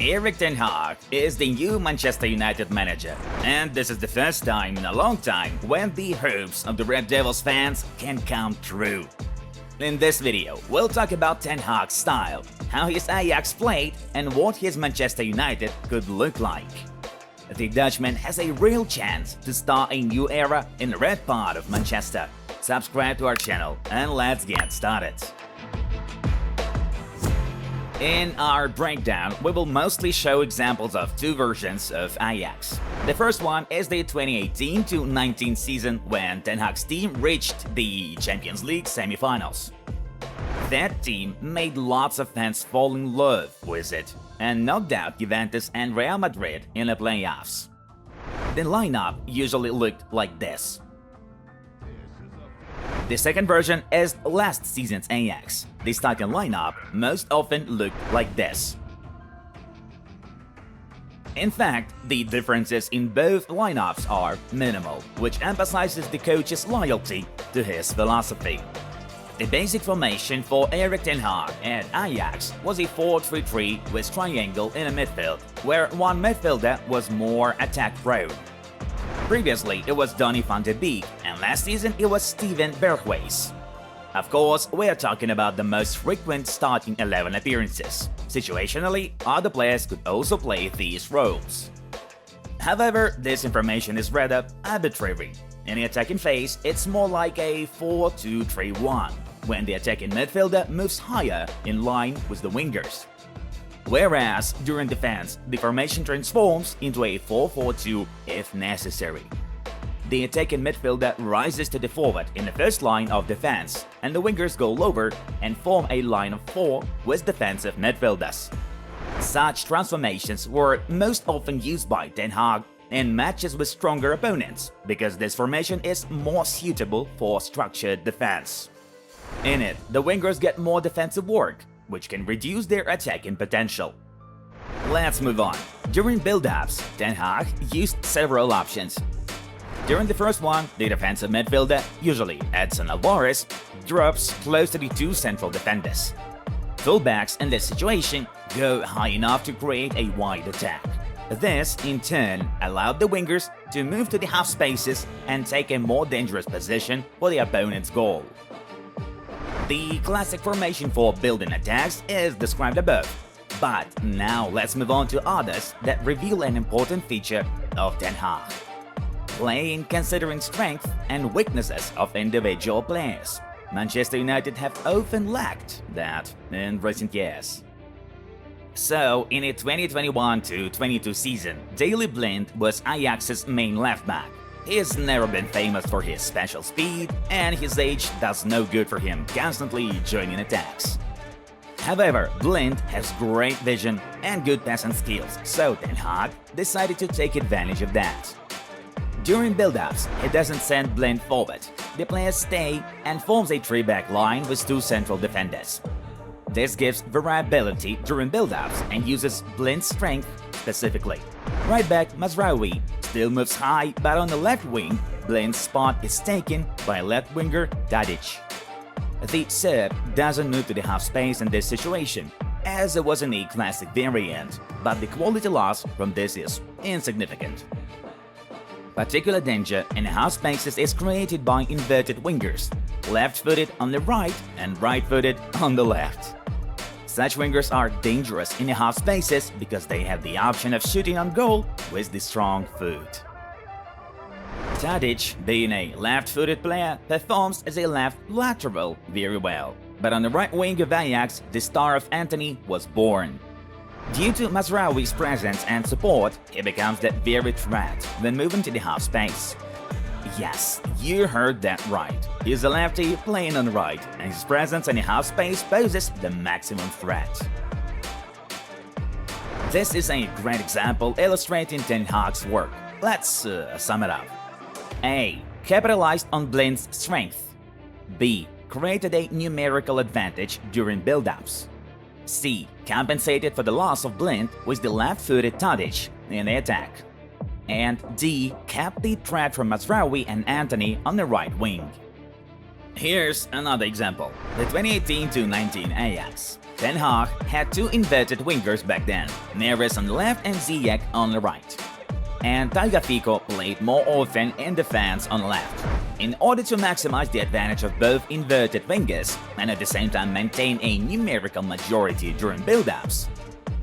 Erik Ten Hag is the new Manchester United manager, and this is the first time in a long time when the hopes of the Red Devils fans can come true. In this video, we'll talk about Ten Hag's style, how his Ajax played, and what his Manchester United could look like. The Dutchman has a real chance to start a new era in the red part of Manchester. Subscribe to our channel and let's get started. In our breakdown, we will mostly show examples of two versions of Ajax. The first one is the 2018-19 season when Ten Hag's team reached the Champions League semi-finals. That team made lots of fans fall in love with it and knocked out Juventus and Real Madrid in the playoffs. The lineup usually looked like this. The second version is last season's Ajax. The starting lineup most often looked like this. In fact, the differences in both lineups are minimal, which emphasizes the coach's loyalty to his philosophy. The basic formation for Erik Ten Hag at Ajax was a 4-3-3 with triangle in the midfield, where one midfielder was more attack-prone. Previously, it was Donny van de Beek, and last season it was Steven Berghuis. Of course, we are talking about the most frequent starting 11 appearances. Situationally, other players could also play these roles. However, this information is rather arbitrary. In the attacking phase, it's more like a 4-2-3-1, when the attacking midfielder moves higher in line with the wingers. Whereas, during defense, the formation transforms into a 4-4-2 if necessary. The attacking midfielder rises to the forward in the first line of defense, and the wingers go lower and form a line of 4 with defensive midfielders. Such transformations were most often used by Ten Hag in matches with stronger opponents, because this formation is more suitable for structured defense. In it, the wingers get more defensive work, which can reduce their attacking potential. Let's move on. During build-ups, Ten Hag used several options. During the first one, the defensive midfielder, usually Edson Alvarez, drops close to the two central defenders. Fullbacks in this situation go high enough to create a wide attack. This, in turn, allowed the wingers to move to the half spaces and take a more dangerous position for the opponent's goal. The classic formation for building attacks is described above, but now let's move on to others that reveal an important feature of Ten Hag. Playing considering strength and weaknesses of individual players. Manchester United have often lacked that in recent years. So, in the 2021-22 season, Daley Blind was Ajax's main left-back. He has never been famous for his special speed, and his age does no good for him constantly joining attacks. However, Blind has great vision and good passing skills, so Ten Hag decided to take advantage of that. During build-ups, he doesn't send Blind forward. The players stay and forms a 3-back line with 2 central defenders. This gives variability during build-ups and uses Blind's strength specifically. Right back Mazraoui still moves high, but on the left wing, Blind's spot is taken by left winger Tadic. The Serb doesn't move to the half space in this situation, as it wasn't a classic variant, but the quality loss from this is insignificant. Particular danger in half spaces is created by inverted wingers, left-footed on the right and right-footed on the left. Such wingers are dangerous in the half spaces because they have the option of shooting on goal with the strong foot. Tadic, being a left-footed player, performs as a left lateral very well, but on the right wing of Ajax, the star of Antony was born. Due to Mazraoui's presence and support, he becomes that very threat when moving to the half space. Yes, you heard that right. He's a lefty playing on the right, and his presence in the half space poses the maximum threat. This is a great example illustrating Ten Hag's work. Let's sum it up. A. Capitalized on Blind's strength. B. Created a numerical advantage during build-ups. C. Compensated for the loss of Blind with the left-footed Tadic in the attack. And D. Kept the threat from Mazraoui and Antony on the right wing. Here's another example, the 2018-19 Ajax. Ten Hag had two inverted wingers back then, Neres on the left and Ziyech on the right. And Tagliafico played more often in defense on the left. In order to maximize the advantage of both inverted wingers and at the same time maintain a numerical majority during build-ups,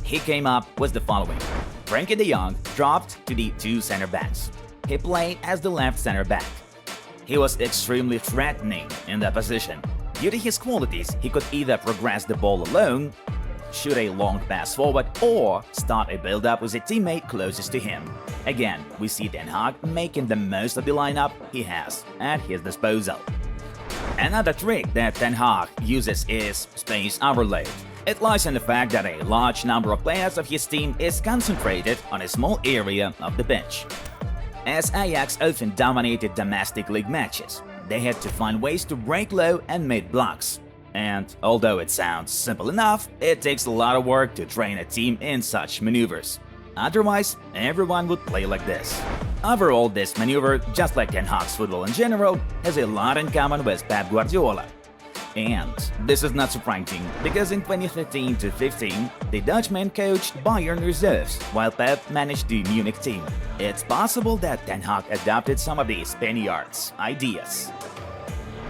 he came up with the following. Frankie de Jong dropped to the two center-backs. He played as the left center-back. He was extremely threatening in that position. Due to his qualities, he could either progress the ball alone, shoot a long pass forward, or start a build-up with a teammate closest to him. Again, we see Ten Hag making the most of the lineup he has at his disposal. Another trick that Ten Hag uses is space overload. It lies in the fact that a large number of players of his team is concentrated on a small area of the pitch. As Ajax often dominated domestic league matches, they had to find ways to break low and mid blocks. And although it sounds simple enough, it takes a lot of work to train a team in such maneuvers. Otherwise, everyone would play like this. Overall, this maneuver, just like Ten Hag's football in general, has a lot in common with Pep Guardiola. And this is not surprising, because in 2013-15, the Dutchman coached Bayern reserves, while Pep managed the Munich team. It's possible that Ten Hag adopted some of the Spaniards' ideas.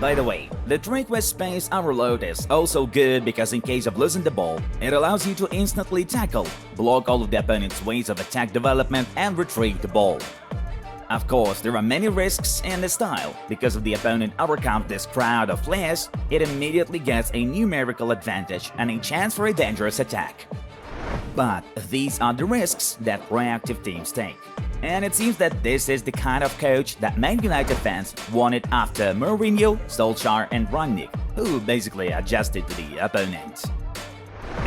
By the way, the trick with space overload is also good because in case of losing the ball, it allows you to instantly tackle, block all of the opponent's ways of attack development and retrieve the ball. Of course, there are many risks in this style. Because if the opponent overcomes this crowd of players, it immediately gets a numerical advantage and a chance for a dangerous attack. But these are the risks that proactive teams take. And it seems that this is the kind of coach that Man United fans wanted after Mourinho, Solskjaer and Rangnick, who basically adjusted to the opponent.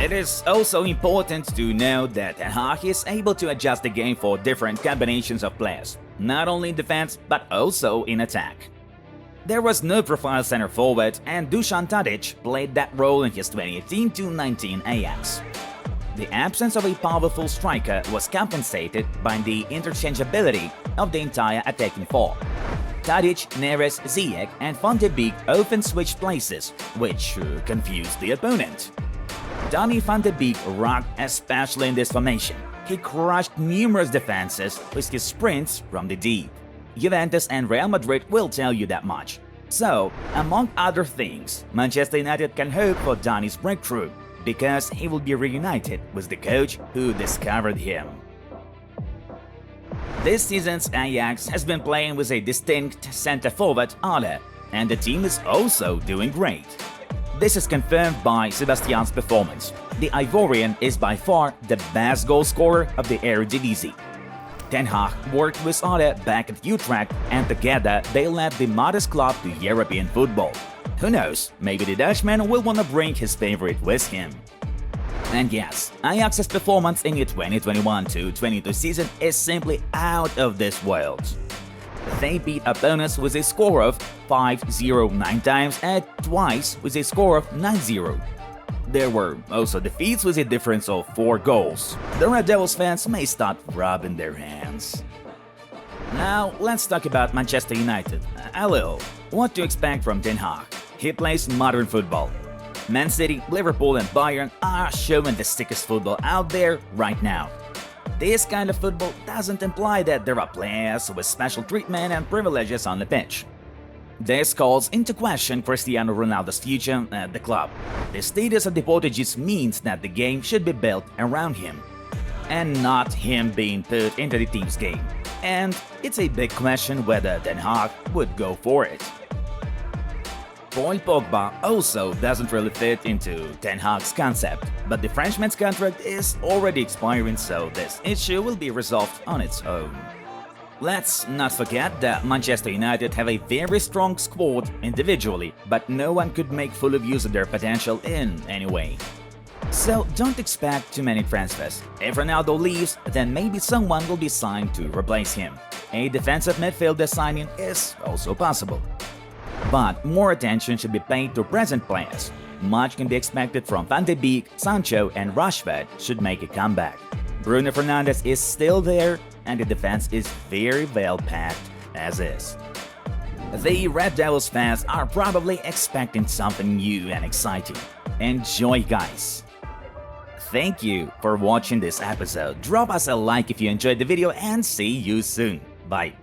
It is also important to note that Ten Hag is able to adjust the game for different combinations of players, not only in defense but also in attack. There was no profile center forward, and Dusan Tadic played that role in his 2018-19 Ajax. The absence of a powerful striker was compensated by the interchangeability of the entire attacking four. Tadic, Neres, Ziyech and Van de Beek often switched places, which confused the opponent. Donny Van de Beek rocked especially in this formation. He crushed numerous defenses with his sprints from the deep. Juventus and Real Madrid will tell you that much. So, among other things, Manchester United can hope for Donny's breakthrough, because he will be reunited with the coach who discovered him. This season's Ajax has been playing with a distinct center-forward order, and the team is also doing great. This is confirmed by Sebastian's performance. The Ivorian is by far the best goal scorer of the Eredivisie. Ten Hag worked with Ode back at Utrecht, and together they led the modest club to European football. Who knows, maybe the Dutchman will want to bring his favorite with him. And yes, Ajax's performance in the 2021-22 season is simply out of this world. They beat opponents with a score of 5-0 9 times and twice with a score of 9-0. There were also defeats with a difference of 4 goals. The Red Devils fans may start rubbing their hands. Now, let's talk about Manchester United a little. What to expect from Ten Hag? He plays modern football. Man City, Liverpool and Bayern are showing the sickest football out there right now. This kind of football doesn't imply that there are players with special treatment and privileges on the pitch. This calls into question Cristiano Ronaldo's future at the club. The status of the Portuguese means that the game should be built around him, and not him being put into the team's game. And it's a big question whether Ten Hag would go for it. Paul Pogba also doesn't really fit into Ten Hag's concept, but the Frenchman's contract is already expiring, so this issue will be resolved on its own. Let's not forget that Manchester United have a very strong squad individually, but no one could make full use of their potential in any way. So don't expect too many transfers. If Ronaldo leaves, then maybe someone will be signed to replace him. A defensive midfielder signing is also possible. But more attention should be paid to present players. Much can be expected from Van de Beek, Sancho and Rashford should make a comeback. Bruno Fernandes is still there, and the defense is very well packed as is. The Red Devils fans are probably expecting something new and exciting. Enjoy, guys! Thank you for watching this episode. Drop us a like if you enjoyed the video and see you soon. Bye.